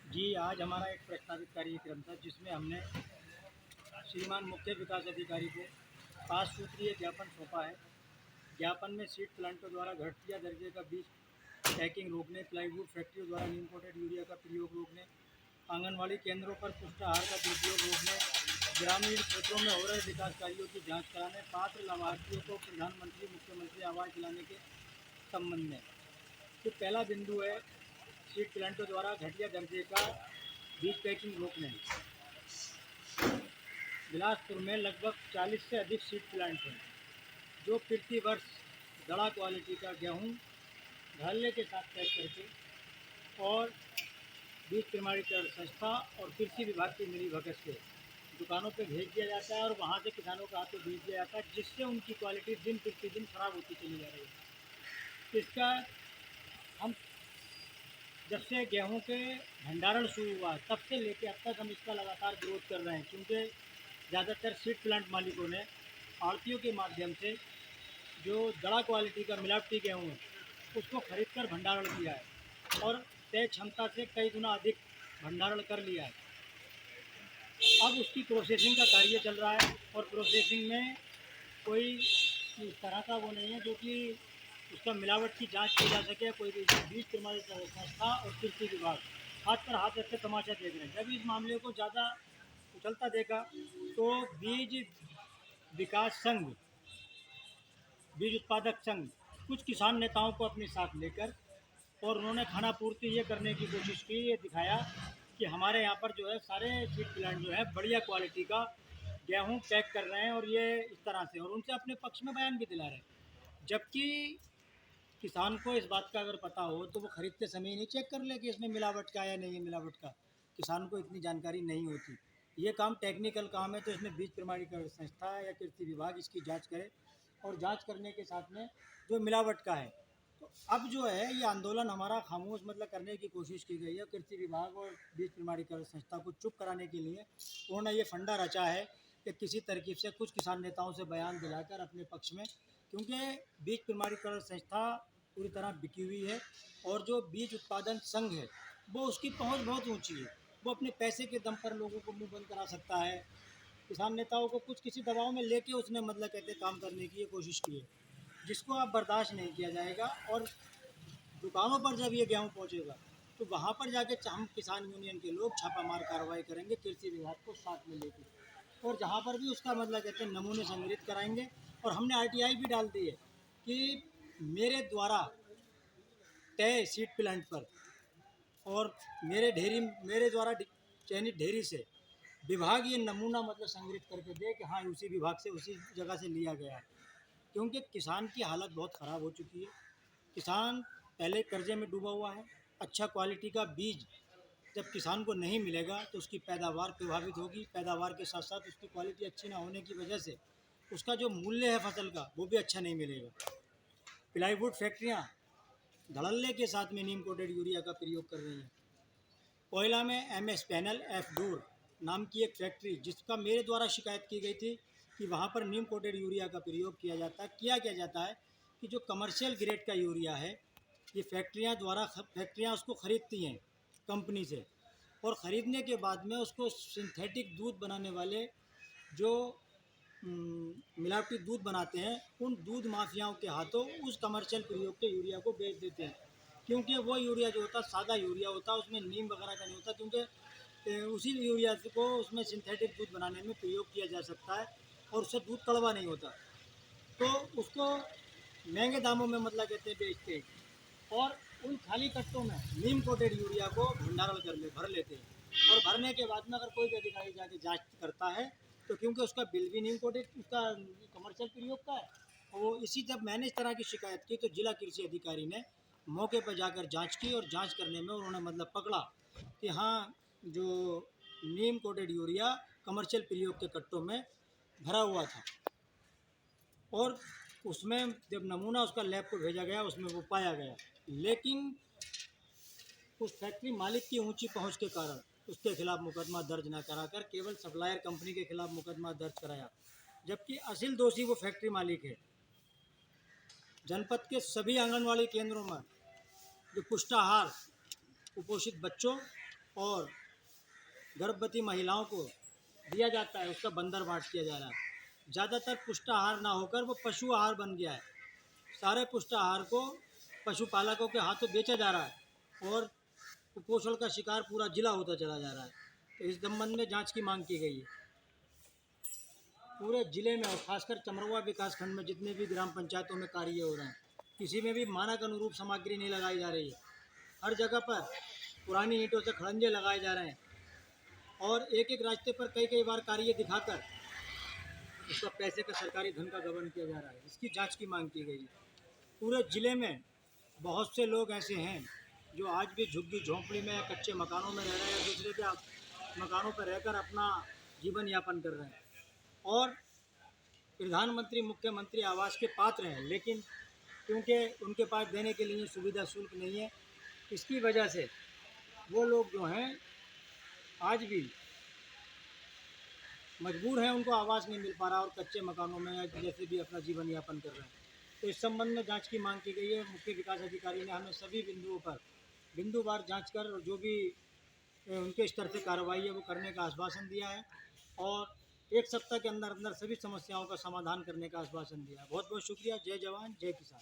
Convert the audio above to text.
जी, आज हमारा एक प्रस्तावित कार्यक्रम था जिसमें हमने श्रीमान मुख्य विकास अधिकारी को 5 सूत्रीय ज्ञापन सौंपा है। ज्ञापन में सीड प्लांटों द्वारा घटिया दर्जे का बीज पैकिंग रोकने, प्लाईवुड फैक्ट्रियों द्वारा इम्पोर्टेड यूरिया का प्रयोग रोकने, आंगनवाड़ी केंद्रों पर पुष्टाहार का दुरुपयोग रोकने, ग्रामीण क्षेत्रों में हो रहे विकास कार्यों की जांच कराने, पात्र लाभार्थियों को प्रधानमंत्री मुख्यमंत्री आवास दिलाने के संबंध में। तो पहला बिंदु है सीड प्लांटों द्वारा घटिया दर्जे का बीज पैकिंग रोकने। बिलासपुर में लगभग 40 से अधिक सीड प्लांट हैं जो प्रति वर्ष गड़ा क्वालिटी का गेहूँ घाले के साथ पैक करके और बीज प्रमाणीकरण संस्था और कृषि विभाग की मिलीभगत से दुकानों पर भेज दिया जाता है और वहाँ से किसानों के हाथों भेज दिया जाता है, जिससे उनकी क्वालिटी दिन प्रतिदिन खराब होती चली जा रही है। इसका हम जब से गेहूं के भंडारण शुरू हुआ तब से लेकर अब तक हम इसका लगातार विरोध कर रहे हैं, क्योंकि ज़्यादातर सीड प्लांट मालिकों ने आड़तियों के माध्यम से जो दड़ा क्वालिटी का मिलावटी गेहूँ है उसको खरीद कर भंडारण किया है और तय क्षमता से कई गुना अधिक भंडारण कर लिया है। अब उसकी प्रोसेसिंग का कार्य चल रहा है और प्रोसेसिंग में कोई इस तरह का वो नहीं है जो कि उसका मिलावट की जांच की जा सके। कोई भी बीज प्रमाणीकरण संस्था और कृषि विभाग हाथ पर हाथ रख के तमाशा देख रहे हैं। जब इस मामले को ज़्यादा उछलता देखा तो बीज विकास संघ, बीज उत्पादक संघ कुछ किसान नेताओं को अपने साथ लेकर और उन्होंने खानापूर्ति ये करने की कोशिश की, ये दिखाया कि हमारे यहाँ पर जो है सारे सीड प्लांट जो है बढ़िया क्वालिटी का गेहूँ पैक कर रहे हैं और ये इस तरह से, और उनसे अपने पक्ष में बयान भी दिला रहे हैं। जबकि किसान को इस बात का अगर पता हो तो वो खरीदते समय ही नहीं चेक कर ले कि इसमें मिलावट का है या नहीं है मिलावट का। किसान को इतनी जानकारी नहीं होती। ये काम टेक्निकल काम है, तो इसमें बीज प्रमाणीकरण संस्था या कृषि विभाग इसकी जांच करे और जांच करने के साथ में जो मिलावट का है। तो अब जो है ये आंदोलन हमारा खामोश मतलब करने की कोशिश की गई है। कृषि विभाग और बीज प्रमाणीकरण संस्था को चुप कराने के लिए उन्होंने ये फंडा रचा है कि किसी तरकीब से कुछ किसान नेताओं से बयान दिलाकर अपने पक्ष में, क्योंकि बीज प्रमाणीकरण संस्था पूरी तरह बिकी हुई है और जो बीज उत्पादन संघ है वो उसकी पहुंच बहुत ऊंची है। वो अपने पैसे के दम पर लोगों को मुंह बंद करा सकता है। किसान नेताओं को कुछ किसी दबाव में लेके उसने मतलब कहते काम करने की ये कोशिश की है, जिसको अब बर्दाश्त नहीं किया जाएगा। और दुकानों पर जब ये गेहूँ पहुँचेगा तो वहाँ पर जाके हम किसान यूनियन के लोग छापामार कार्रवाई करेंगे कृषि विभाग को साथ में लेकर, और जहाँ पर भी उसका मतलब कहते हैं नमूने संग्रहित कराएंगे। और हमने आरटीआई भी डाल दी है कि मेरे द्वारा तय सीड प्लांट पर और मेरे द्वारा चयनित ढेरी से विभाग ये नमूना मतलब संग्रहित करके दे कि हाँ उसी विभाग से उसी जगह से लिया गया है। क्योंकि किसान की हालत बहुत ख़राब हो चुकी है। किसान पहले कर्जे में डूबा हुआ है। अच्छा क्वालिटी का बीज जब किसान को नहीं मिलेगा तो उसकी पैदावार प्रभावित होगी। पैदावार के साथ साथ उसकी क्वालिटी अच्छी ना होने की वजह से उसका जो मूल्य है फसल का वो भी अच्छा नहीं मिलेगा। प्लाईवुड फैक्ट्रियाँ धड़ल्ले के साथ में नीम कोटेड यूरिया का प्रयोग कर रही हैं। कोयला में एमएस पैनल एफ डूर नाम की एक फैक्ट्री, जिसका मेरे द्वारा शिकायत की गई थी कि वहाँ पर नीम कोटेड यूरिया का प्रयोग किया जाता है कि जो कमर्शियल ग्रेड का यूरिया है ये फैक्ट्रियाँ उसको ख़रीदती हैं कंपनी से, और ख़रीदने के बाद में उसको सिंथेटिक दूध बनाने वाले जो मिलावटी दूध बनाते हैं उन दूध माफियाओं के हाथों उस कमर्शियल प्रयोग के यूरिया को बेच देते हैं। क्योंकि वो यूरिया जो होता है सादा यूरिया होता है, उसमें नीम वगैरह का नहीं होता, क्योंकि उसी यूरिया को उसमें सिंथेटिक दूध बनाने में प्रयोग किया जा सकता है और उससे दूध कड़वा नहीं होता। तो उसको महंगे दामों में मतलब कहते हैं बेचते हैं और उन खाली कट्टों में नीम कोटेड यूरिया को भर लेते हैं। और भरने के बाद में अगर कोई भी अधिकारी जाके जांच करता है तो क्योंकि उसका बिल भी नीम कोटेड उसका कमर्शियल प्रयोग का है, वो इसी जब मैंने इस तरह की शिकायत की तो जिला कृषि अधिकारी ने मौके पर जाकर जांच की और जांच करने में उन्होंने मतलब पकड़ा कि हाँ जो नीम कोटेड यूरिया कमर्शियल प्रयोग के कट्टों में भरा हुआ था। और उसमें जब नमूना उसका लैब को भेजा गया उसमें वो पाया गया, लेकिन उस फैक्ट्री मालिक की ऊंची पहुंच के कारण उसके खिलाफ मुकदमा दर्ज न कराकर केवल सप्लायर कंपनी के खिलाफ मुकदमा दर्ज कराया, जबकि असल दोषी वो फैक्ट्री मालिक है। जनपद के सभी आंगनवाड़ी केंद्रों में जो पुष्टाहार कुपोषित बच्चों और गर्भवती महिलाओं को दिया जाता है उसका बंदरबांट किया जा रहा है। ज़्यादातर पुष्टाहार ना होकर वो पशु आहार बन गया है। सारे पुष्टाहार को पशुपालकों के हाथों बेचा जा रहा है और कुपोषण का शिकार पूरा जिला होता चला जा रहा है। तो इस संबंध में जांच की मांग की गई है। पूरे ज़िले में और खासकर चमरवा विकासखंड में जितने भी ग्राम पंचायतों में कार्य हो रहे हैं, किसी में भी मानक अनुरूप सामग्री नहीं लगाई जा रही है। हर जगह पर पुरानी ईंटों से खड़ंजे लगाए जा रहे हैं और एक एक रास्ते पर कई कई बार कार्य दिखाकर उसका पैसे का सरकारी धन का गबन किया जा रहा है। इसकी जांच की मांग की गई है। पूरे ज़िले में बहुत से लोग ऐसे हैं जो आज भी झुग्गी झोंपड़ी में कच्चे मकानों में रह रहे हैं, दूसरे के मकानों पर रहकर अपना जीवन यापन कर रहे हैं और प्रधानमंत्री मुख्यमंत्री आवास के पात्र हैं, लेकिन क्योंकि उनके पास देने के लिए सुविधा शुल्क नहीं है, इसकी वजह से वो लोग जो हैं आज भी मजबूर हैं, उनको आवास नहीं मिल पा रहा और कच्चे मकानों में जैसे भी अपना जीवन यापन कर रहे हैं। तो इस संबंध में जांच की मांग की गई है। मुख्य विकास अधिकारी ने हमें सभी बिंदुओं पर बिंदुवार जांच कर और जो भी उनके स्तर से कार्रवाई है वो करने का आश्वासन दिया है और 1 सप्ताह के अंदर अंदर सभी समस्याओं का समाधान करने का आश्वासन दिया है। बहुत बहुत शुक्रिया। जय जवान जय किसान।